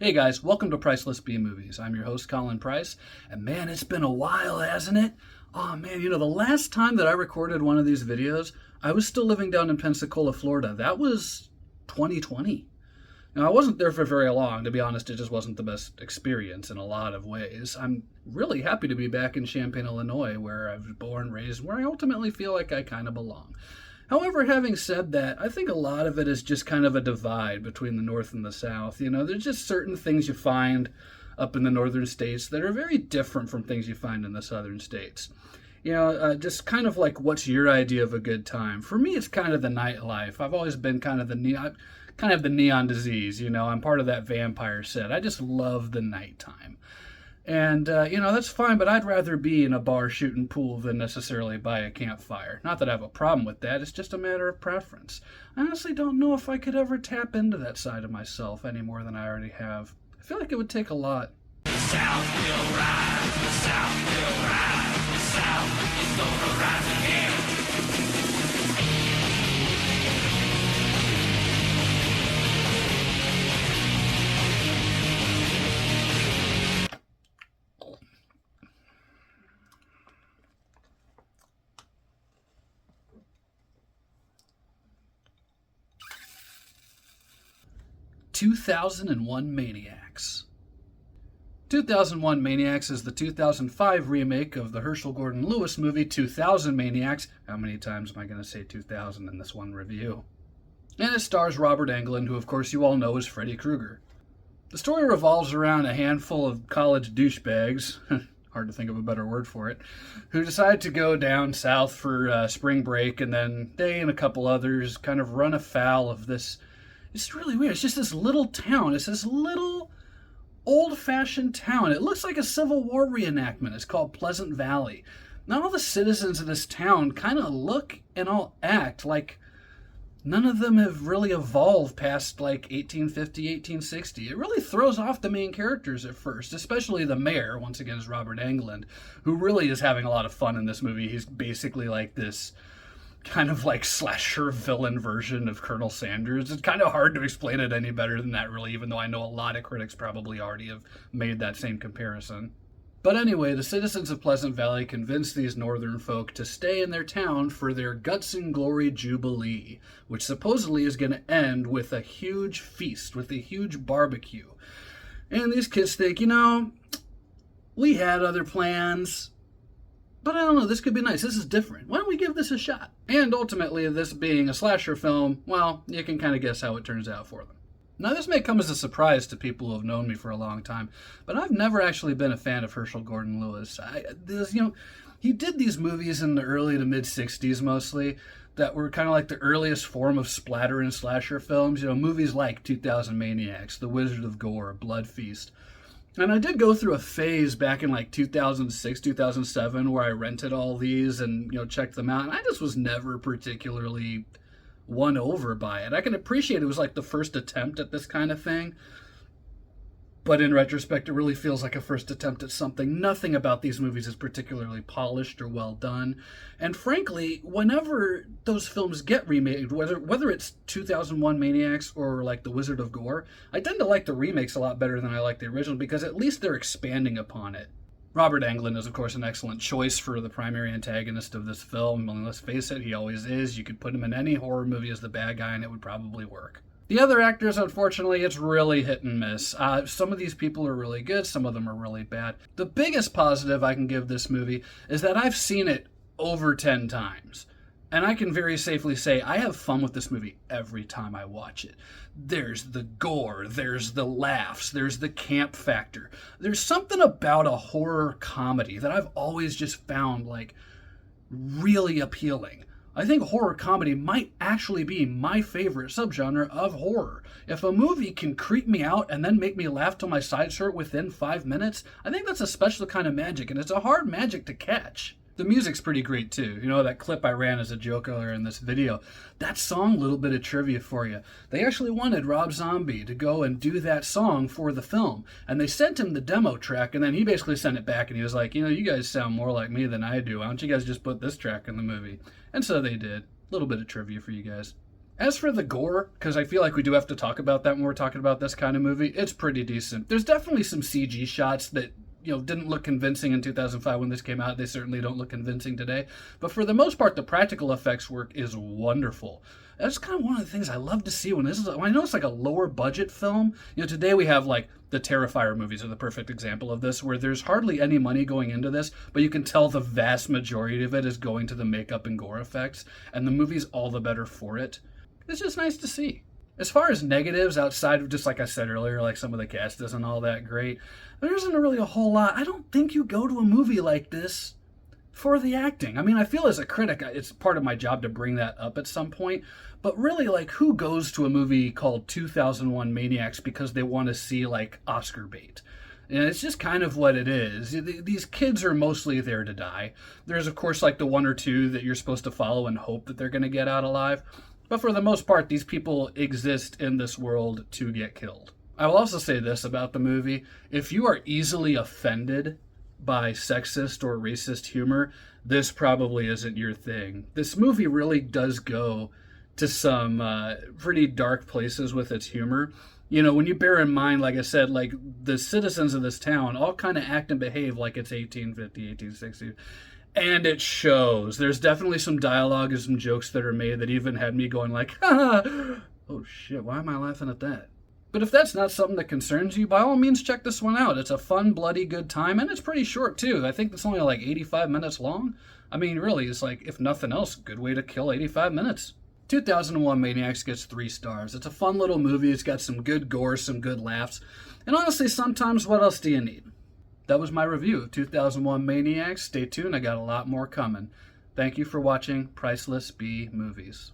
Hey guys, welcome to Priceless B Movies. I'm your host, Colin Price, and man, it's been a while, hasn't it? Oh man, the last time that I recorded one of these videos, I was still living down in Pensacola, Florida. That was 2020. Now, I wasn't there for very long. To be honest, it just wasn't the best experience in a lot of ways. I'm really happy to be back in Champaign, Illinois, where I was born, raised, where I ultimately feel like I kind of belong. However, having said that, I think a lot of it is just kind of a divide between the North and the South. There's just certain things you find up in the northern states that are very different from things you find in the southern states. Just kind of like, what's your idea of a good time? For me, it's kind of the nightlife. I've always been kind of the neon disease. I'm part of that vampire set. I just love the nighttime. And, that's fine, but I'd rather be in a bar shooting pool than necessarily by a campfire. Not that I have a problem with that, it's just a matter of preference. I honestly don't know if I could ever tap into that side of myself any more than I already have. I feel like it would take a lot. The South will rise, the South will rise, the South is gonna rise again. "2001 Maniacs." 2001 Maniacs is the 2005 remake of the Herschel Gordon Lewis movie 2000 Maniacs. How many times am I going to say 2000 in this one review? And it stars Robert Englund, who of course you all know is Freddy Krueger. The story revolves around a handful of college douchebags, hard to think of a better word for it, who decide to go down south for spring break, and then they and a couple others kind of run afoul of this. It's really weird. It's just this little town. It's this little old-fashioned town. It looks like a Civil War reenactment. It's called Pleasant Valley. Now, all the citizens of this town kind of look and all act like none of them have really evolved past like 1850, 1860. It really throws off the main characters at first, especially the mayor, once again, is Robert Englund, who really is having a lot of fun in this movie. He's basically like this kind of like slasher villain version of Colonel Sanders. It's kind of hard to explain it any better than that, really, even though I know a lot of critics probably already have made that same comparison. But anyway, the citizens of Pleasant Valley convince these northern folk to stay in their town for their Guts and Glory Jubilee, which supposedly is going to end with a huge feast, with a huge barbecue. And these kids think, we had other plans, but I don't know, this could be nice. This is different. Why don't we give this a shot? And ultimately, this being a slasher film, well, you can kind of guess how it turns out for them. Now, this may come as a surprise to people who have known me for a long time, but I've never actually been a fan of Herschel Gordon Lewis. He did these movies in the early to mid-'60s mostly that were kind of like the earliest form of splatter and slasher films. Movies like 2000 Maniacs, The Wizard of Gore, Blood Feast. And I did go through a phase back in like 2006, 2007 where I rented all these and, checked them out. And I just was never particularly won over by it. I can appreciate it was like the first attempt at this kind of thing. But in retrospect, it really feels like a first attempt at something. Nothing about these movies is particularly polished or well done. And frankly, whenever those films get remade, whether it's 2001 Maniacs or like The Wizard of Gore, I tend to like the remakes a lot better than I like the original because at least they're expanding upon it. Robert Englund is, of course, an excellent choice for the primary antagonist of this film. And let's face it, he always is. You could put him in any horror movie as the bad guy and it would probably work. The other actors, unfortunately, it's really hit and miss. Some of these people are really good, some of them are really bad. The biggest positive I can give this movie is that I've seen it over 10 times. And I can very safely say I have fun with this movie every time I watch it. There's the gore, there's the laughs, there's the camp factor. There's something about a horror comedy that I've always just found really appealing. I think horror comedy might actually be my favorite subgenre of horror. If a movie can creep me out and then make me laugh till my sides hurt within 5 minutes, I think that's a special kind of magic, and it's a hard magic to catch. The music's pretty great too. That clip I ran as a joke earlier in this video. That song, little bit of trivia for you. They actually wanted Rob Zombie to go and do that song for the film. And they sent him the demo track, and then he basically sent it back and he was like, you guys sound more like me than I do. Why don't you guys just put this track in the movie? And so they did. A little bit of trivia for you guys. As for the gore, because I feel like we do have to talk about that when we're talking about this kind of movie, it's pretty decent. There's definitely some CG shots that didn't look convincing in 2005 when this came out. They certainly don't look convincing today. But for the most part, the practical effects work is wonderful. That's kind of one of the things I love to see when I know it's like a lower budget film. Today we have like the Terrifier movies are the perfect example of this, where there's hardly any money going into this, but you can tell the vast majority of it is going to the makeup and gore effects, and the movie's all the better for it. It's just nice to see. As far as negatives, outside of just like I said earlier, like some of the cast isn't all that great, there isn't really a whole lot. I don't think you go to a movie like this for the acting. I mean, I feel as a critic, it's part of my job to bring that up at some point. But really, like, who goes to a movie called 2001 Maniacs because they want to see, like, Oscar bait? And it's just kind of what it is. These kids are mostly there to die. There's, of course, like the one or two that you're supposed to follow and hope that they're going to get out alive. But for the most part, these people exist in this world to get killed. I will also say this about the movie. If you are easily offended by sexist or racist humor, this probably isn't your thing. This movie really does go to some pretty dark places with its humor. When you bear in mind, like I said, like the citizens of this town all kind of act and behave like it's 1850, 1860. And it shows. There's definitely some dialogue and some jokes that are made that even had me going like, oh shit, why am I laughing at that? But if that's not something that concerns you, by all means check this one out. It's a fun, bloody good time, and it's pretty short too. I think it's only like 85 minutes long. I mean, really, it's like, if nothing else, good way to kill 85 minutes. 2001 Maniacs gets 3 stars. It's a fun little movie. It's got some good gore, some good laughs. And honestly, sometimes what else do you need? That was my review of 2001 Maniacs. Stay tuned, I got a lot more coming. Thank you for watching Priceless B Movies.